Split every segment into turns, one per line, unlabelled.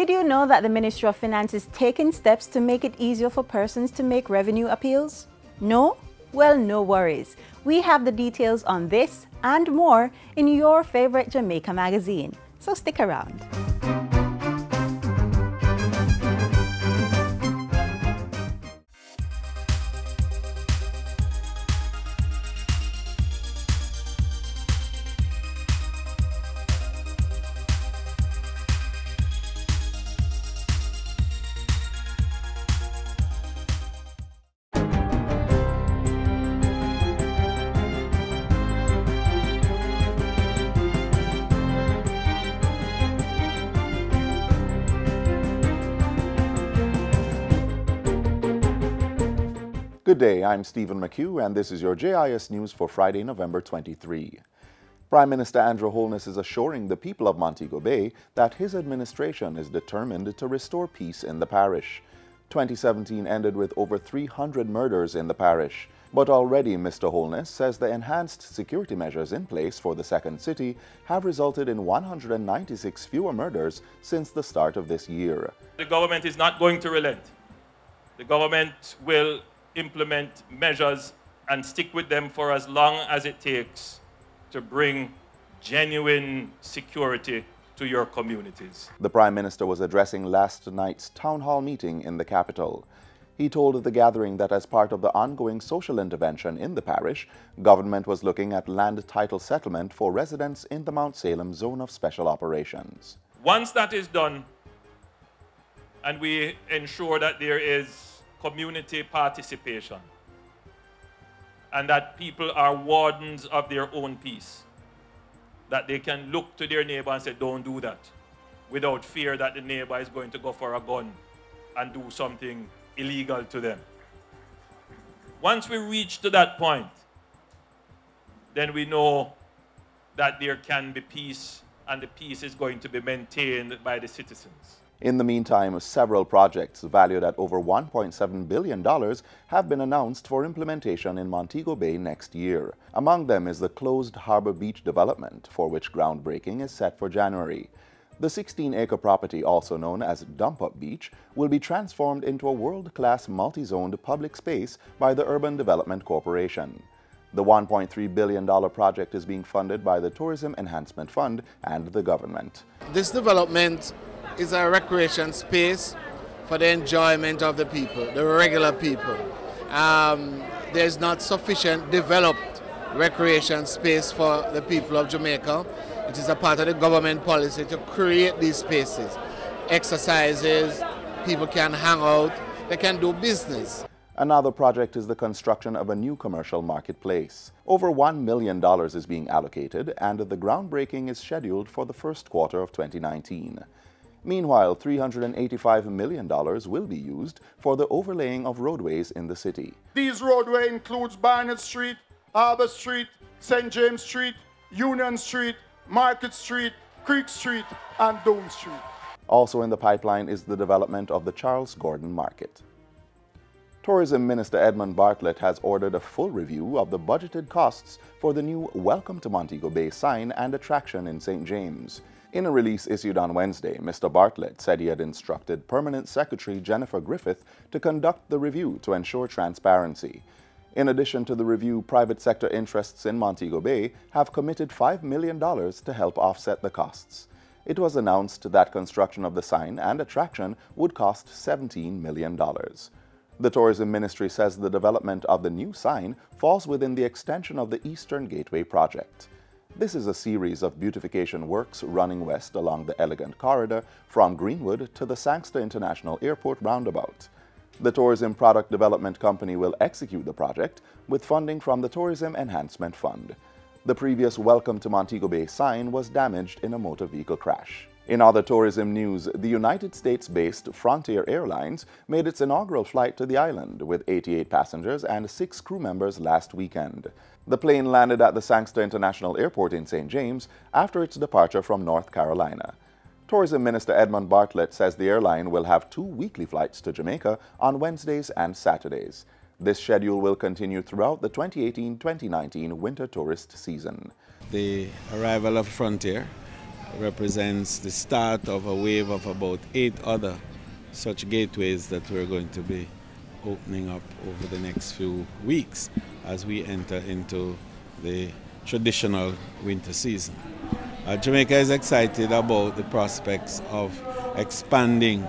Did you know that the Ministry of Finance is taking steps to make it easier for persons to make revenue appeals? No? Well, no worries. We have the details on this and more in your favorite Jamaica Magazine. So stick around.
Good day, I'm Stephen McHugh, and this is your JIS News for Friday, November 23. Prime Minister Andrew Holness is assuring the people of Montego Bay that his administration is determined to restore peace in the parish. 2017 ended with over 300 murders in the parish, but already Mr. Holness says the enhanced security measures in place for the second city have resulted in 196 fewer murders since the start of this year.
The government is not going to relent. The government will implement measures and stick with them for as long as it takes to bring genuine security to your communities.
The Prime Minister was addressing last night's town hall meeting in the capital. He told the gathering that as part of the ongoing social intervention in the parish, government was looking at land title settlement for residents in the Mount Salem Zone of Special Operations.
Once that is done, and we ensure that there is community participation, and that people are wardens of their own peace, that they can look to their neighbor and say, don't do that, without fear that the neighbor is going to go for a gun and do something illegal to them. Once we reach to that point, then we know that there can be peace, and the peace is going to be maintained by the citizens.
In the meantime, several projects valued at over $1.7 billion have been announced for implementation in Montego Bay next year. Among them is the closed Harbor Beach development, for which groundbreaking is set for January. The 16-acre property, also known as Dump Up Beach, will be transformed into a world-class multi-zoned public space by the Urban Development Corporation. The $1.3 billion project is being funded by the Tourism Enhancement Fund and the government.
This development is a recreation space for the enjoyment of the people, the regular people. There's not sufficient developed recreation space for the people of Jamaica. It is a part of the government policy to create these spaces. Exercises, people can hang out, they can do business.
Another project is the construction of a new commercial marketplace. Over $1 million is being allocated, and the groundbreaking is scheduled for the first quarter of 2019. Meanwhile, $385 million will be used for the overlaying of roadways in the city.
These roadways includes Barnett Street, Harbour Street, St. James Street, Union Street, Market Street, Creek Street, and Dome Street.
Also in the pipeline is the development of the Charles Gordon Market. Tourism Minister Edmund Bartlett has ordered a full review of the budgeted costs for the new Welcome to Montego Bay sign and attraction in St. James. In a release issued on Wednesday, Mr. Bartlett said he had instructed Permanent Secretary Jennifer Griffith to conduct the review to ensure transparency. In addition to the review, private sector interests in Montego Bay have committed $5 million to help offset the costs. It was announced that construction of the sign and attraction would cost $17 million. The Tourism Ministry says the development of the new sign falls within the extension of the Eastern Gateway project. This is a series of beautification works running west along the Elegant Corridor from Greenwood to the Sangster International Airport roundabout. The Tourism Product Development Company will execute the project with funding from the Tourism Enhancement Fund. The previous Welcome to Montego Bay sign was damaged in a motor vehicle crash. In other tourism news, the United States-based Frontier Airlines made its inaugural flight to the island with 88 passengers and 6 crew members last weekend. The plane landed at the Sangster International Airport in St. James after its departure from North Carolina. Tourism Minister Edmund Bartlett says the airline will have 2 weekly flights to Jamaica on Wednesdays and Saturdays. This schedule will continue throughout the 2018-2019 winter tourist season.
The arrival of Frontier represents the start of a wave of about 8 other such gateways that we're going to be opening up over the next few weeks as we enter into the traditional winter season. Jamaica is excited about the prospects of expanding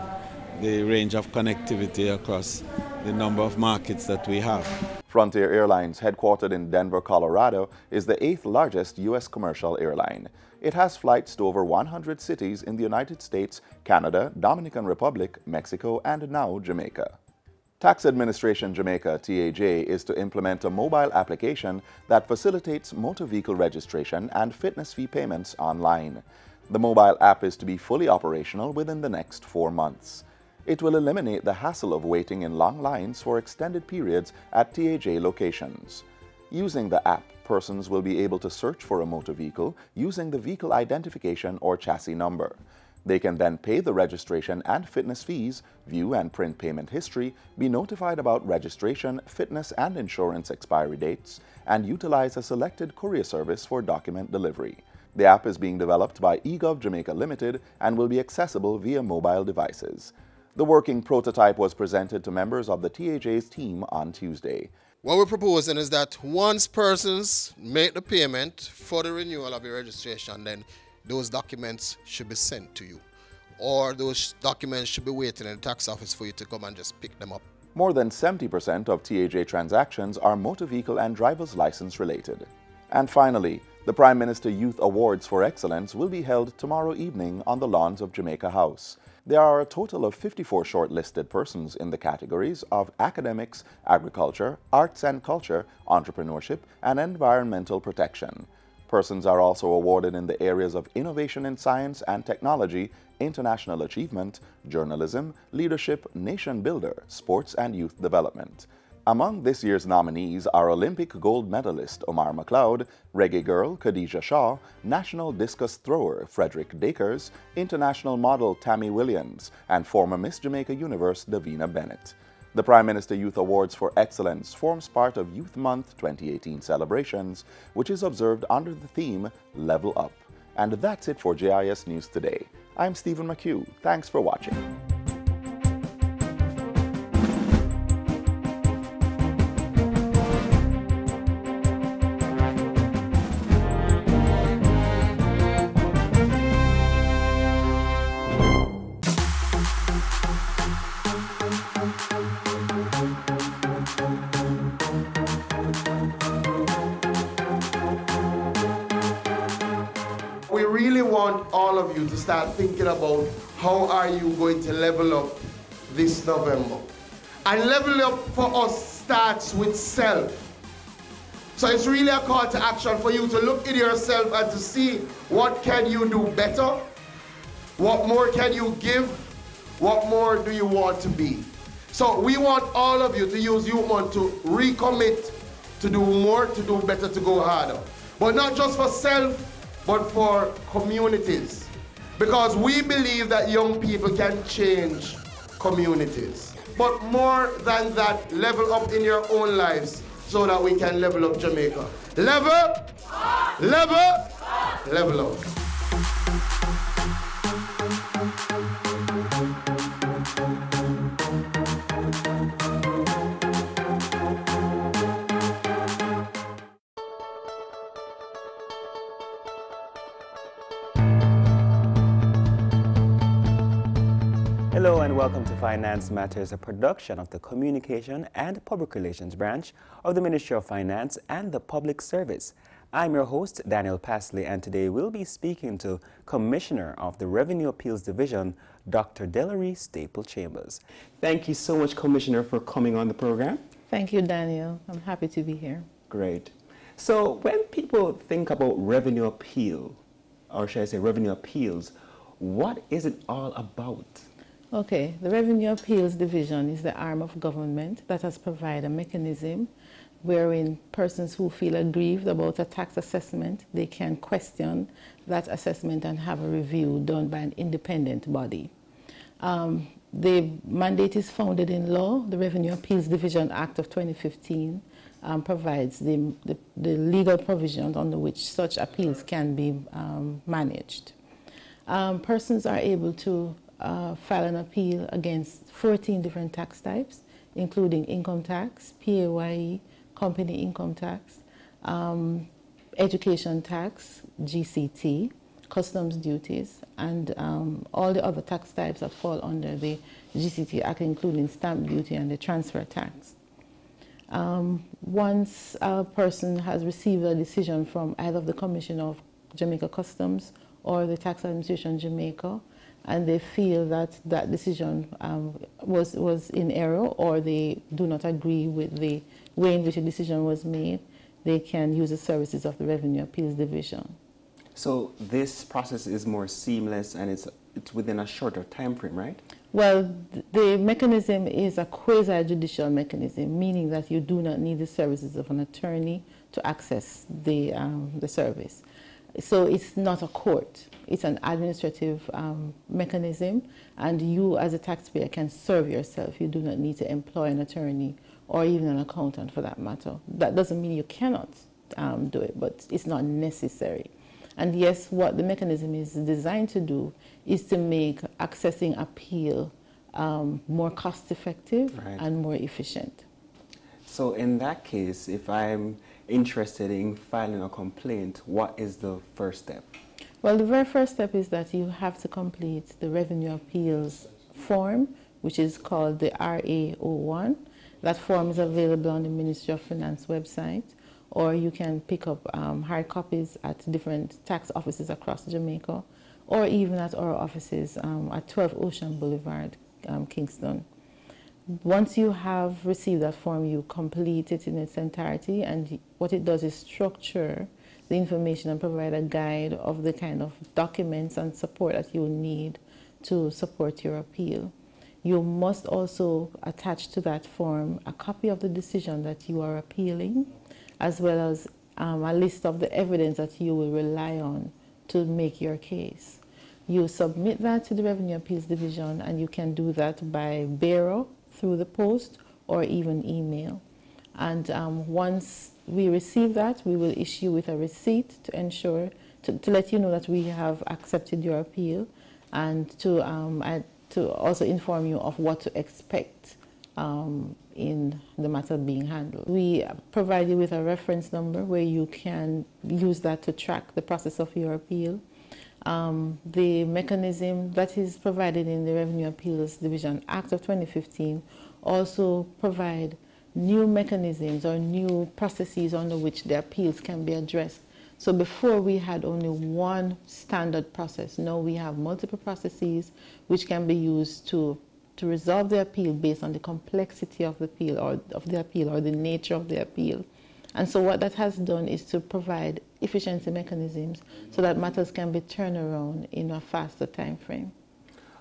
the range of connectivity across the number of markets that we have.
Frontier Airlines, headquartered in Denver, Colorado, is the 8th largest U.S. commercial airline. It has flights to over 100 cities in the United States, Canada, Dominican Republic, Mexico, and now Jamaica. Tax Administration Jamaica, TAJ, is to implement a mobile application that facilitates motor vehicle registration and fitness fee payments online. The mobile app is to be fully operational within the next 4 months. It will eliminate the hassle of waiting in long lines for extended periods at TAJ locations. Using the app, persons will be able to search for a motor vehicle using the vehicle identification or chassis number. They can then pay the registration and fitness fees, view and print payment history, be notified about registration, fitness and insurance expiry dates, and utilize a selected courier service for document delivery. The app is being developed by eGov Jamaica Limited and will be accessible via mobile devices. The working prototype was presented to members of the TAJ's team on Tuesday.
What we're proposing is that once persons make the payment for the renewal of your registration, then those documents should be sent to you. Or those documents should be waiting in the tax office for you to come and just pick them up.
More than 70% of TAJ transactions are motor vehicle and driver's license related. And finally, the Prime Minister Youth Awards for Excellence will be held tomorrow evening on the lawns of Jamaica House. There are a total of 54 shortlisted persons in the categories of academics, agriculture, arts and culture, entrepreneurship, and environmental protection. Persons are also awarded in the areas of innovation in science and technology, international achievement, journalism, leadership, nation builder, sports and youth development. Among this year's nominees are Olympic gold medalist Omar McLeod, reggae girl Khadijah Shaw, national discus thrower Frederick Dakers, international model Tammy Williams, and former Miss Jamaica Universe Davina Bennett. The Prime Minister Youth Awards for Excellence forms part of Youth Month 2018 celebrations, which is observed under the theme Level Up. And that's it for JIS News Today. I'm Stephen McHugh. Thanks for watching.
We really want all of you to start thinking about how are you going to level up this November. And level up for us starts with self. So it's really a call to action for you to look at yourself and to see what can you do better, what more can you give, what more do you want to be. So we want all of you to use Youth Month to recommit, to do more, to do better, to go harder. But not just for self, but for communities. Because we believe that young people can change communities. But more than that, level up in your own lives so that we can level up Jamaica. Level, level, level up.
Hello and welcome to Finance Matters, a production of the Communication and Public Relations branch of the Ministry of Finance and the Public Service. I'm your host, Daniel Pasley, and today we'll be speaking to Commissioner of the Revenue Appeals Division, Dr. Delary Staple-Chambers. Thank you so much, Commissioner, for coming on the program.
Thank you, Daniel. I'm happy to be here.
Great. So when people think about revenue appeal, or should I say revenue appeals, what is it all about?
Okay, the Revenue Appeals Division is the arm of government that has provided a mechanism wherein persons who feel aggrieved about a tax assessment, they can question that assessment and have a review done by an independent body. The mandate is founded in law. The Revenue Appeals Division Act of 2015 provides the legal provisions under which such appeals can be managed. Persons are able to file an appeal against 14 different tax types, including income tax, PAYE, company income tax, education tax, GCT, customs duties, and all the other tax types that fall under the GCT Act, including stamp duty and the transfer tax. Once a person has received a decision from either the Commission of Jamaica Customs or the Tax Administration Jamaica, and they feel that that decision was in error, or they do not agree with the way in which a decision was made, they can use the services of the Revenue Appeals Division.
So this process is more seamless and it's within a shorter time frame, right?
Well, the mechanism is a quasi-judicial mechanism, meaning that you do not need the services of an attorney to access the service. So it's not a court, it's an administrative mechanism, and you as a taxpayer can serve yourself. You do not need to employ an attorney or even an accountant for that matter. That doesn't mean you cannot do it, but it's not necessary. And yes, what the mechanism is designed to do is to make accessing appeal more cost-effective and more efficient.
So in that case, if I'm interested in filing a complaint, what is the first step?
Well, the very first step is that you have to complete the Revenue Appeals form, which is called the RA01. That form is available on the Ministry of Finance website, or you can pick up hard copies at different tax offices across Jamaica, or even at our offices at 12 Ocean Boulevard, Kingston. Once you have received that form, you complete it in its entirety, and what it does is structure the information and provide a guide of the kind of documents and support that you need to support your appeal. You must also attach to that form a copy of the decision that you are appealing, as well as a list of the evidence that you will rely on to make your case. You submit that to the Revenue Appeals Division, and you can do that by bearer, through the post, or even email. And once we receive that, we will issue with a receipt to ensure, to let you know that we have accepted your appeal, and to also inform you of what to expect in the matter being handled. We provide you with a reference number where you can use that to track the process of your appeal. The mechanism that is provided in the Revenue Appeals Division Act of 2015 also provide new mechanisms or new processes under which the appeals can be addressed. So before we had only one standard process. Now we have multiple processes which can be used to resolve the appeal based on the complexity of the appeal or the nature of the appeal. And so what that has done is to provide efficiency mechanisms so that matters can be turned around in a faster time frame.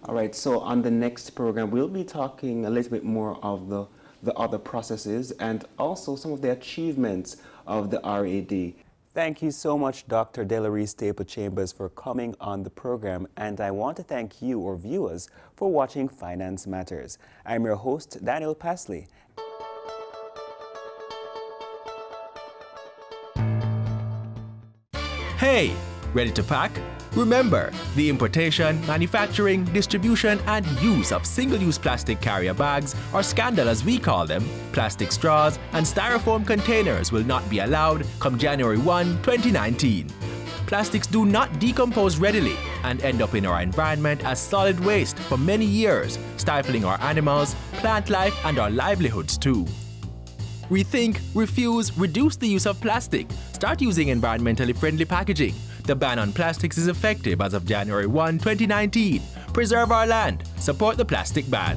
All right, so on the next program, we'll be talking a little bit more of the other processes and also some of the achievements of the RAD. Thank you so much, Dr. Delary Staple Chambers, for coming on the program, and I want to thank you, our viewers, for watching Finance Matters. I'm your host, Daniel Pasley.
Hey, ready to pack? Remember, the importation, manufacturing, distribution, and use of single-use plastic carrier bags, or scandal as we call them, plastic straws, and styrofoam containers will not be allowed come January 1, 2019. Plastics do not decompose readily and end up in our environment as solid waste for many years, stifling our animals, plant life, and our livelihoods too. Rethink, refuse, reduce the use of plastic. Start using environmentally friendly packaging. The ban on plastics is effective as of January 1, 2019. Preserve our land. Support the plastic ban.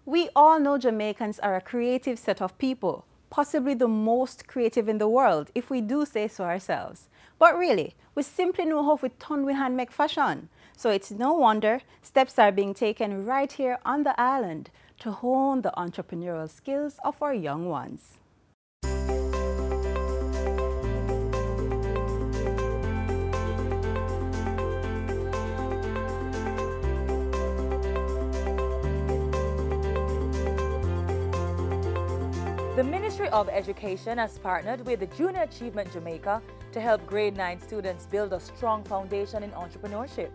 We all know Jamaicans are a creative set of people, possibly the most creative in the world, if we do say so ourselves. But really, we simply know how to turn with hand make fashion. So it's no wonder steps are being taken right here on the island to hone the entrepreneurial skills of our young ones.
The Ministry of Education has partnered with the Junior Achievement Jamaica to help grade 9 students build a strong foundation in entrepreneurship.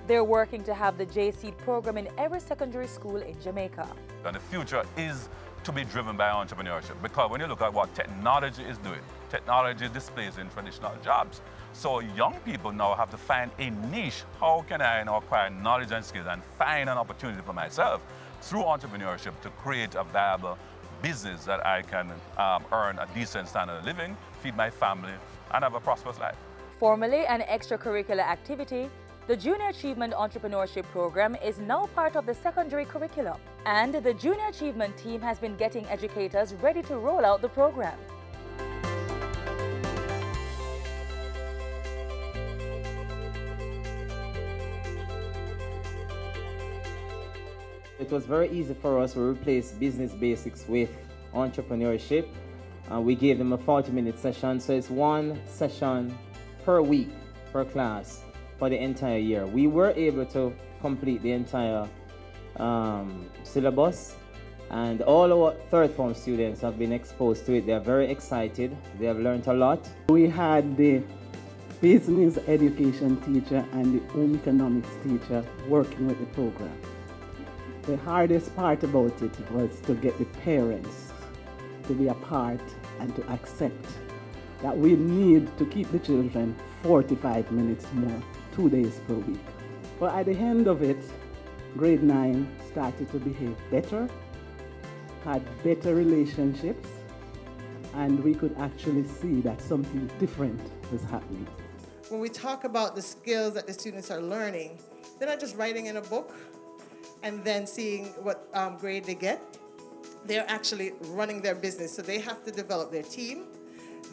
They're working to have the J-Seed program in every secondary school in Jamaica.
And the future is to be driven by entrepreneurship, because when you look at what technology is doing, technology displacing traditional jobs. So young people now have to find a niche. How can I now acquire knowledge and skills and find an opportunity for myself through entrepreneurship to create a viable business that I can earn a decent standard of living, feed my family, and have a prosperous life.
Formally an extracurricular activity, the Junior Achievement Entrepreneurship Program is now part of the secondary curriculum, and the Junior Achievement team has been getting educators ready to roll out the program.
It was very easy for us to replace business basics with entrepreneurship. We gave them a 40-minute session, so it's one session per week, per class, for the entire year. We were able to complete the entire syllabus, and all our third form students have been exposed to it. They are very excited. They have learned a lot.
We had the business education teacher and the home economics teacher working with the program. The hardest part about it was to get the parents to be a part and to accept that we need to keep the children 45 minutes more, 2 days per week. But at the end of it, grade 9 started to behave better, had better relationships, and we could actually see that something different was happening.
When we talk about the skills that the students are learning, they're not just writing in a book and then seeing what grade they get. They're actually running their business. So they have to develop their team.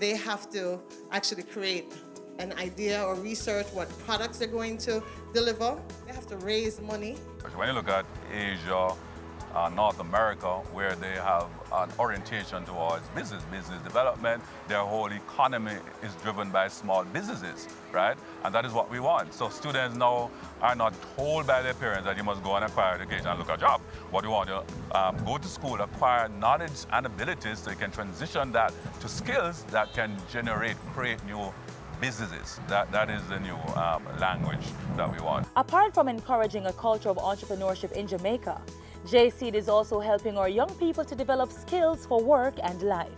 They have to actually create an idea or research what products they're going to deliver. They have to raise money.
When you look at Asia, North America, where they have an orientation towards business development, their whole economy is driven by small businesses, right? And that is what we want. So students now are not told by their parents that you must go and acquire education and look at a job. What we want to go to school, acquire knowledge and abilities so you can transition that to skills that can create new businesses. That is the new language that we want.
Apart from encouraging a culture of entrepreneurship in Jamaica, J-Seed is also helping our young people to develop skills for work and life.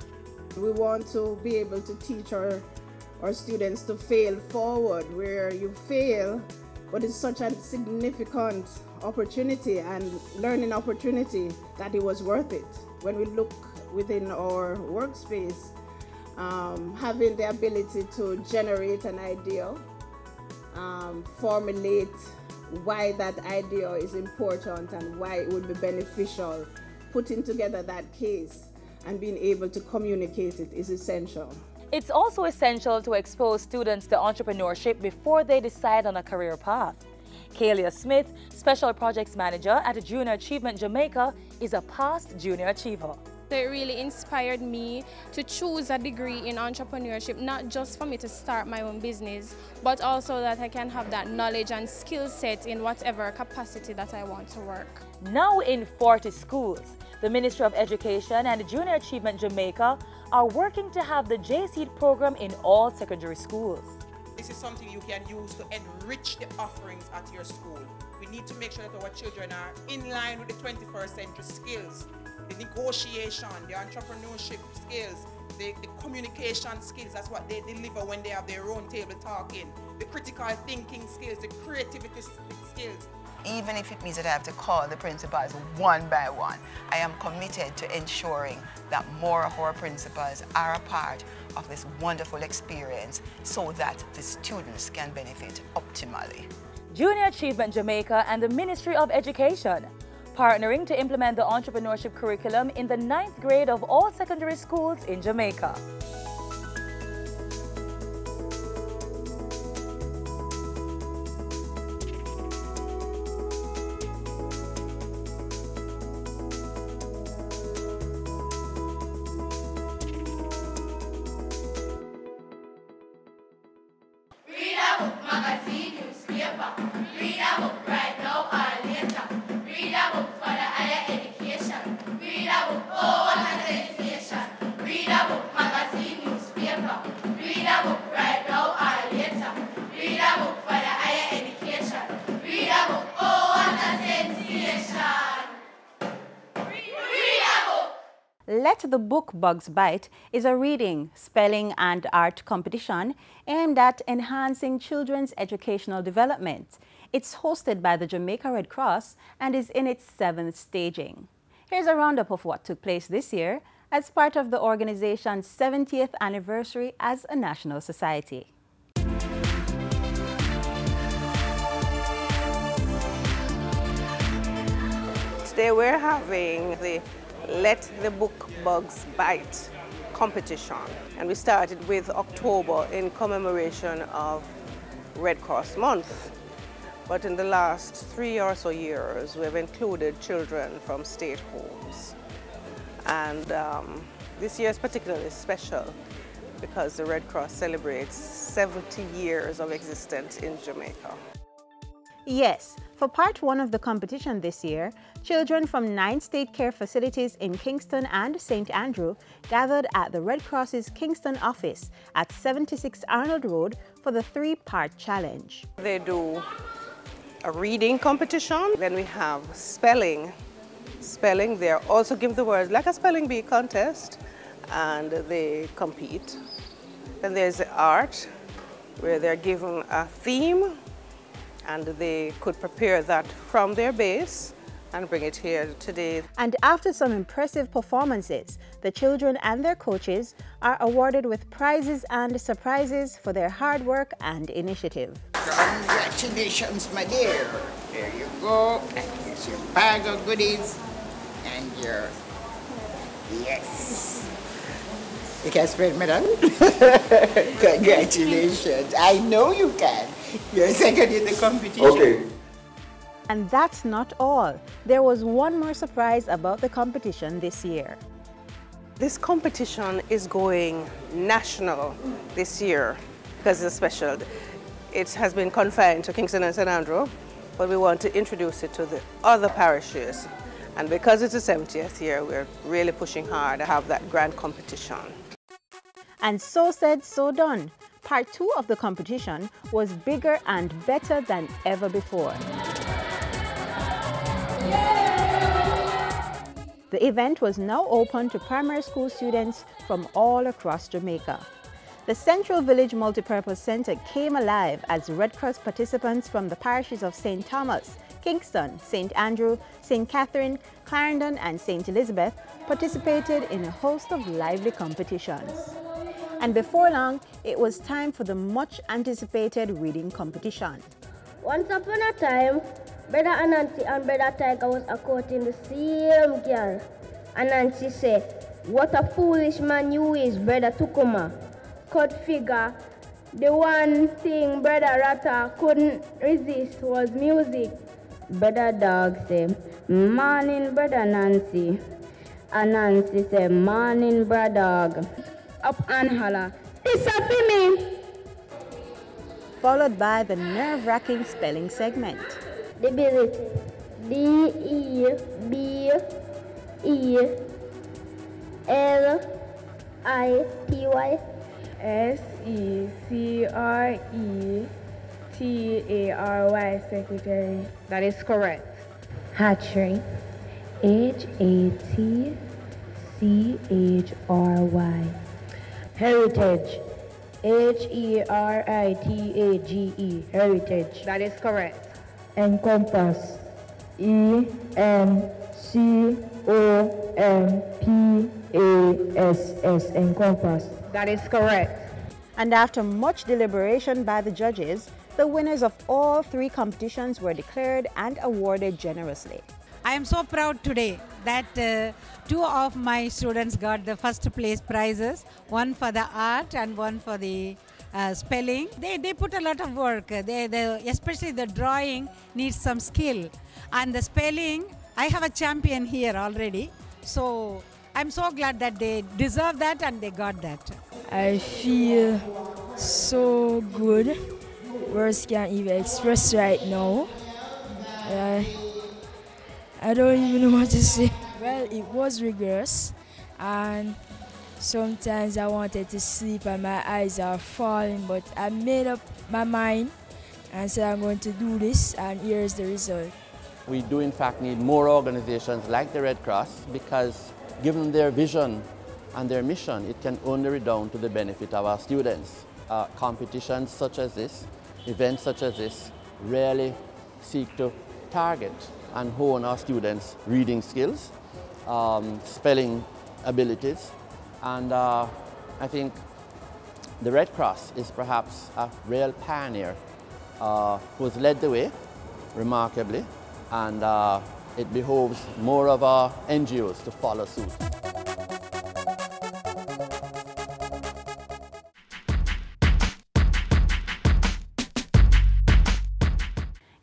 We want to be able to teach our students to fail forward, where you fail, but it's such a significant opportunity and learning opportunity that it was worth it. When we look within our workspace, having the ability to generate an idea, formulate why that idea is important and why it would be beneficial, putting together that case and being able to communicate it is essential.
It's also essential to expose students to entrepreneurship before they decide on a career path. Kalia Smith, Special Projects Manager at Junior Achievement Jamaica, is a past junior achiever.
It really inspired me to choose a degree in entrepreneurship, not just for me to start my own business, but also that I can have that knowledge and skill set in whatever capacity that I want to work.
Now in 40 schools, the Ministry of Education and Junior Achievement Jamaica are working to have the J-Seed program in all secondary schools.
This is something you can use to enrich the offerings at your school. We need to make sure that our children are in line with the 21st century skills. The negotiation, the entrepreneurship skills, the communication skills, that's what they deliver when they have their own table talking. The critical thinking skills, the creativity skills.
Even if it means that I have to call the principals one by one, I am committed to ensuring that more of our principals are a part of this wonderful experience so that the students can benefit optimally.
Junior Achievement Jamaica and the Ministry of Education, partnering to implement the entrepreneurship curriculum in the 9th grade of all secondary schools in Jamaica.
Read a book, magazine, newspaper. Read a book right now or later. Read a book for the higher education. Read a book, oh what a sensation. Read a book, magazine, newspaper. Read a book right
Let the Book Bugs Bite is a reading, spelling and art competition aimed at enhancing children's educational development. It's hosted by the Jamaica Red Cross and is in its 7th staging. Here's a roundup of what took place this year as part of the organization's 70th anniversary as a national society.
Today we're having the Let the Book Bugs Bite competition, and we started with October in commemoration of Red Cross Month. But in the last 3 or so years, we've included children from state homes. And this year is particularly special because the Red Cross celebrates 70 years of existence in Jamaica.
Yes, for part 1 of the competition this year, children from 9 state care facilities in Kingston and St. Andrew gathered at the Red Cross's Kingston office at 76 Arnold Road for the 3-part challenge.
They do a reading competition, then we have spelling. They also give the words like a spelling bee contest, and they compete. Then there's the art, where they're given a theme, and they could prepare that from their base and bring it here today.
And after some impressive performances, the children and their coaches are awarded with prizes and surprises for their hard work and initiative.
Congratulations, my dear. There you go. And here's your bag of goodies and your... Yes. You can spread, madam? Congratulations. I know you can. You're second in the competition.
Okay. And that's not all. There was one more surprise about the competition this year.
This competition is going national this year because it's special. It has been confined to Kingston and St. Andrew, but we want to introduce it to the other parishes. And because it's the 70th year, we're really pushing hard to have that grand competition.
And so said, so done. Part 2 of the competition was bigger and better than ever before. The event was now open to primary school students from all across Jamaica. The Central Village Multipurpose Center came alive as Red Cross participants from the parishes of St. Thomas, Kingston, St. Andrew, St. Catherine, Clarendon and St. Elizabeth participated in a host of lively competitions. And before long, it was time for the much anticipated reading competition.
Once upon a time, Brother Anansi and Brother Tiger was courting the same girl. Anansi said, "What a foolish man you is, Brother Tukuma." Could figure the one thing Brother Rata couldn't resist was music. Brother Dog said, "Morning, Brother Nancy." And Nancy said, "Morning, Brother Dog." Up and holler, "It's a for me."
Followed by the nerve-wracking spelling segment.
The billet. D-E-B-E-L-I-T-Y.
S-E-C-R-E-T-A-R-Y, secretary.
That is correct. Hatchery. H-A-T-C-H-R-Y. Heritage. H-E-R-I-T-A-G-E. Heritage. That is correct.
Encompass. E-N-C-O-M-P-A-S-S. Encompass.
That is correct.
And after much deliberation by the judges, the winners of all 3 competitions were declared and awarded generously.
I am so proud today that 2 of my students got the first place prizes, one for the art and one for the spelling. They put a lot of work, especially the drawing needs some skill. And the spelling, I have a champion here already. So I'm so glad that they deserve that and they got that.
I feel so good. Words can't even express right now. I don't even know what to say. Well, it was rigorous, and sometimes I wanted to sleep and my eyes are falling, but I made up my mind and said I'm going to do this, and here's the result.
We do in fact need more organizations like the Red Cross because given their vision
and their mission, it can only redound to the benefit of our students. Competitions such as this, events such as this, really seek to target and hone our students' reading skills, spelling abilities, and I think the Red Cross is perhaps a real pioneer who has led the way remarkably, and it behoves more of our NGOs to follow suit.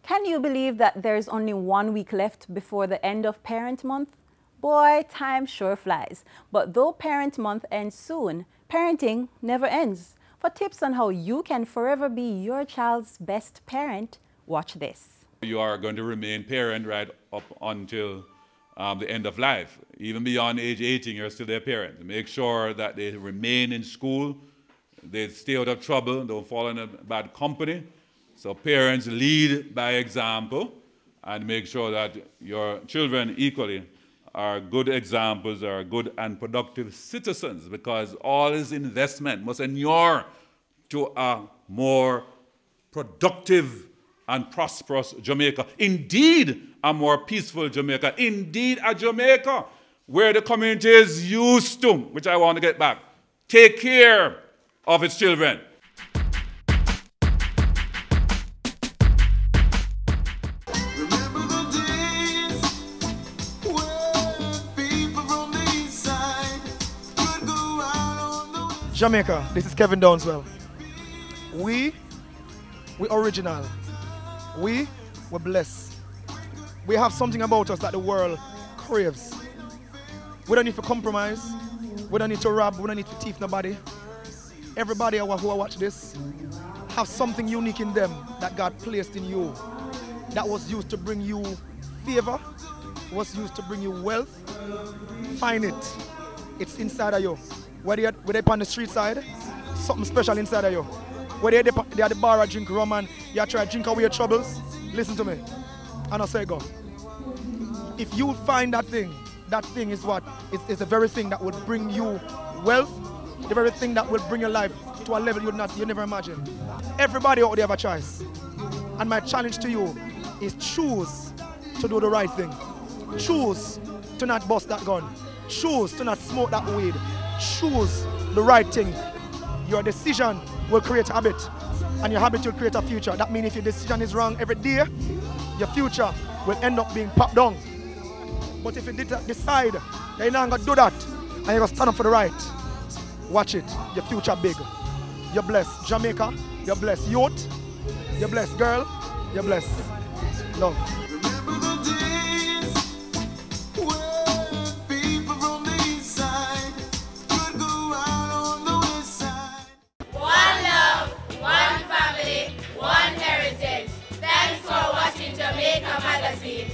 Can you believe that there's only 1 week left before the end of Parent Month? Boy, time sure flies. But though Parent Month ends soon, parenting never ends. For tips on how you can forever be your child's best parent, watch this.
You are going to remain parent right up until the end of life. Even beyond age 18, you're still their parent. Make sure that they remain in school, they stay out of trouble, don't fall in a bad company. So parents lead by example and make sure that your children equally are good examples, are good and productive citizens, because all this investment must inure to a more productive and prosperous Jamaica. Indeed, a more peaceful Jamaica. Indeed, a Jamaica where the community is used to, which I want to get back, take care of its children.
Jamaica, this is Kevin Downswell. We original. We were blessed. We have something about us that the world craves. We don't need to compromise. We don't need to rob. We don't need to thief nobody. Everybody who watch this have something unique in them that God placed in you, that was used to bring you favor, was used to bring you wealth. Find it. It's inside of you. Whether they're on the street side, something special inside of you. Whether they're at the bar or drink rum and you try to drink away your troubles, listen to me. And I say go. If you find that thing is what is the very thing that will bring you wealth, the very thing that will bring your life to a level you never imagined. Everybody out there have a choice. And my challenge to you is choose to do the right thing. Choose to not bust that gun. Choose to not smoke that weed. Choose the right thing. Your decision will create a habit, and your habit will create a future. That means if your decision is wrong every day, your future will end up being popped down. But if you decide that you're not going to do that, and you're going to stand up for the right, watch it, your future big. You're blessed. Jamaica, you're blessed. Youth, you're blessed. Girl, you're blessed. Love.
Jamaica Magazine.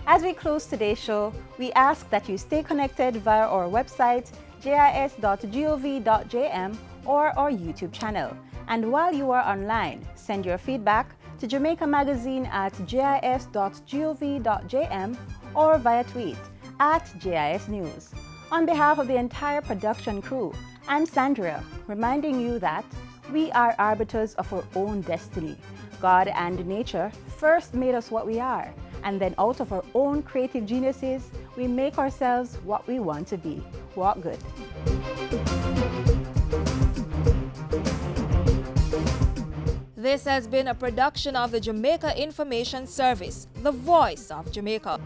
As we close today's show, we ask that you stay connected via our website, jis.gov.jm, or our YouTube channel. And while you are online, send your feedback to Jamaica Magazine at jis.gov.jm or via tweet at JIS News. On behalf of the entire production crew, I'm Sandra, reminding you that we are arbiters of our own destiny. God and nature first made us what we are, and then out of our own creative geniuses, we make ourselves what we want to be. Walk good.
This has been a production of the Jamaica Information Service, the voice of Jamaica.